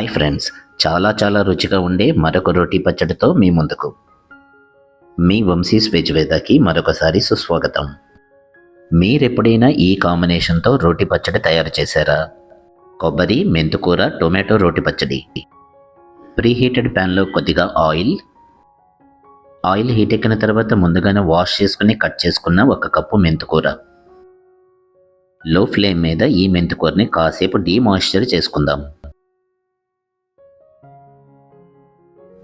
Hi friends, చాలా రుచిగా ఉండే మరొక రోటీ పచ్చడితో మీ ముందుకు. మీ వంశీస్ వెజ్ వేదాకి మరొకసారి సుస్వాగతం. మీరెప్పుడైనా ఈ కాంబినేషన్తో రోటీ పచ్చడి తయారు చేశారా? కొబ్బరి, మెంతుకూర, టొమాటో రోటీ పచ్చడి. ప్రీహీటెడ్ ప్యాన్లో కొద్దిగా ఆయిల్ హీట్ ఎక్కిన తర్వాత ముందుగానే వాష్ చేసుకుని కట్ చేసుకున్న 1 కప్పు మెంతుకూర. లో ఫ్లేమ్ మీద ఈ మెంతుకూరని కాసేపు డీమాయిశ్చర్ చేసుకుందాం.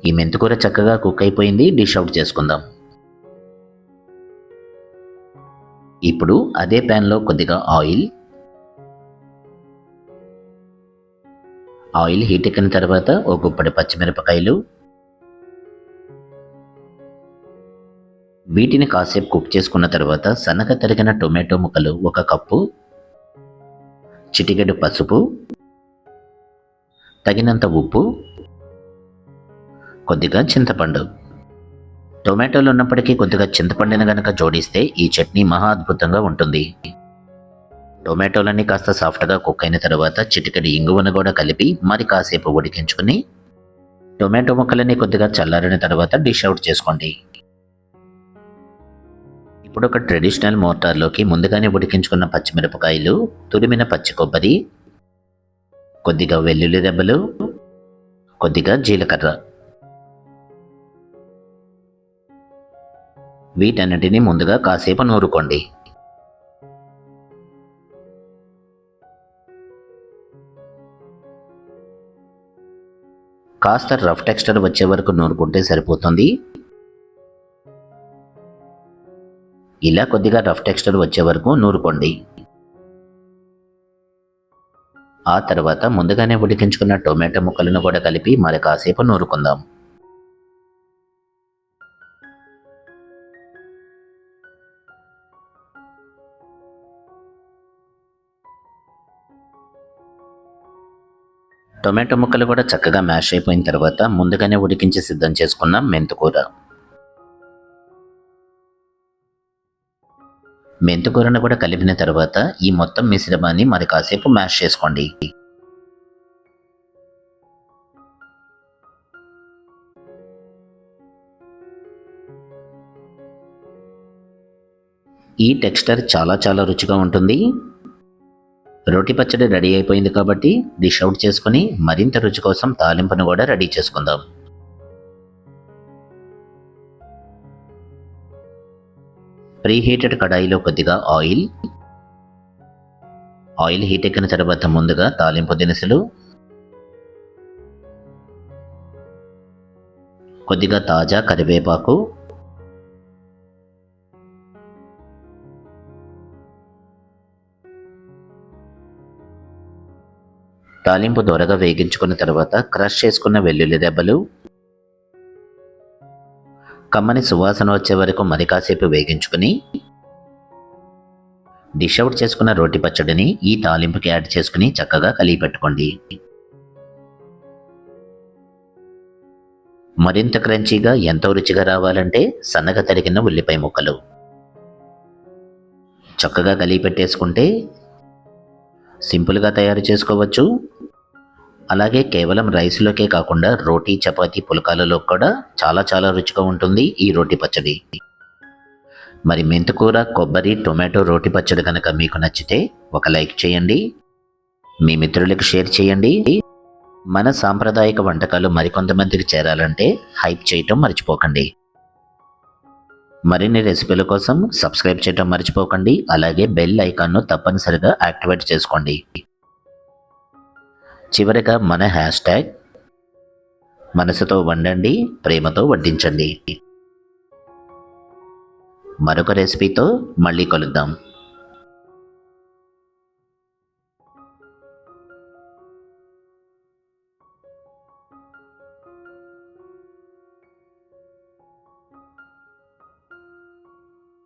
ఈ మెంతికూర చక్కగా కుక్ అయిపోయింది. డిష్ అవుట్ చేసుకుందాం. ఇప్పుడు అదే ప్యాన్లో కొద్దిగా ఆయిల్ హీట్ ఎక్కిన తర్వాత ఒక గుప్పడి పచ్చిమిరపకాయలు, వీటిని కాసేపు కుక్ చేసుకున్న తర్వాత సన్నగా తరిగిన టొమాటో ముక్కలు 1 కప్పు, చిటికెడు పసుపు, తగినంత ఉప్పు, కొద్దిగా చింతపండు. టొమాటోలు ఉన్నప్పటికీ కొద్దిగా చింతపండుని గనక జోడిస్తే ఈ చట్నీ మహా అద్భుతంగా ఉంటుంది. టొమాటోలన్నీ కాస్త సాఫ్ట్గా కుక్ అయిన తర్వాత చిటికెడు ఇంగువను కూడా కలిపి మరి కాసేపు ఉడికించుకుని టొమాటో ముక్కలన్నీ కొద్దిగా చల్లారిన తర్వాత డిష్ అవుట్ చేసుకోండి. ఇప్పుడు ఒక ట్రెడిషనల్ మోర్టార్లోకి ముందుగానే ఉడికించుకున్న పచ్చిమిరపకాయలు, తురిమిన పచ్చి కొబ్బరి, కొద్దిగా వెల్లుల్లి రెబ్బలు, కొద్దిగా జీలకర్ర, వీటన్నిటిని ముందుగా కాసేపు నూరుకోండి. కాస్త రఫ్ టెక్స్చర్ వచ్చే వరకు నూరుకుంటే సరిపోతుంది. ఇలా కొద్దిగా రఫ్ టెక్స్చర్ వచ్చే వరకు నూరుకోండి. ఆ తర్వాత ముందుగానే ఉడికించుకున్న టొమాటో ముక్కలను కూడా కలిపి మరి కాసేపు నూరుకుందాం. టొమాటో ముక్కలు కూడా చక్కగా మ్యాష్ అయిపోయిన తర్వాత ముందుగానే ఉడికించి సిద్ధం చేసుకున్న మెంతుకూరను కూడా కలిపిన తర్వాత ఈ మొత్తం మిశ్రమాన్ని మరి కాసేపు మ్యాష్ చేసుకోండి. ఈ టెక్స్చర్ చాలా రుచిగా ఉంటుంది. రోటి పచ్చడి రెడీ అయిపోయింది కాబట్టి డిష్ అవుట్ చేసుకుని మరింత రుచి కోసం తాలింపును కూడా రెడీ చేసుకుందాం. ప్రీహీటెడ్ కడాయిలో కొద్దిగా ఆయిల్ హీట్ ఎక్కిన తర్వాత ముందుగా తాలింపు దినుసులు, కొద్దిగా తాజా కరివేపాకు, తాలింపు దొరగా వేగించుకున్న తర్వాత క్రష్ చేసుకున్న వెల్లుల్లి రెబ్బలు, కమ్మని సువాసన వచ్చే వరకు మరి కాసేపు వేగించుకుని డిష్ అవుట్ చేసుకున్న రోటి పచ్చడిని ఈ తాలింపుకి యాడ్ చేసుకుని చక్కగా కలిపి పెట్టుకోండి. మరింత క్రంచీగా ఎంతో రుచిగా రావాలంటే సన్నగా తరిగిన ఉల్లిపాయ ముక్కలు చక్కగా కలిపి పెట్టేసుకుంటే సింపుల్గా తయారు చేసుకోవచ్చు. అలాగే కేవలం రైస్లోకే కాకుండా రోటీ, చపాతీ, పుల్కాలలో కూడా చాలా రుచిగా ఉంటుంది ఈ రోటి పచ్చడి. మరి మెంతికూర, కొబ్బరి, టొమాటో రోటి పచ్చడి కనుక మీకు నచ్చితే ఒక లైక్ చేయండి, మీ మిత్రులకు షేర్ చేయండి. మన సాంప్రదాయక వంటకాలు మరికొంతమందికి చేరాలంటే హైప్ చేయటం మర్చిపోకండి. మరిన్ని రెసిపీల కోసం సబ్స్క్రైబ్ చేయటం మర్చిపోకండి. అలాగే బెల్ ఐకాన్ను తప్పనిసరిగా యాక్టివేట్ చేసుకోండి. చివరిగా మన హ్యాష్ట్యాగ్ మనసుతో వండండి, ప్రేమతో వడ్డించండి. మరొక రెసిపీతో మళ్ళీ కలుద్దాం.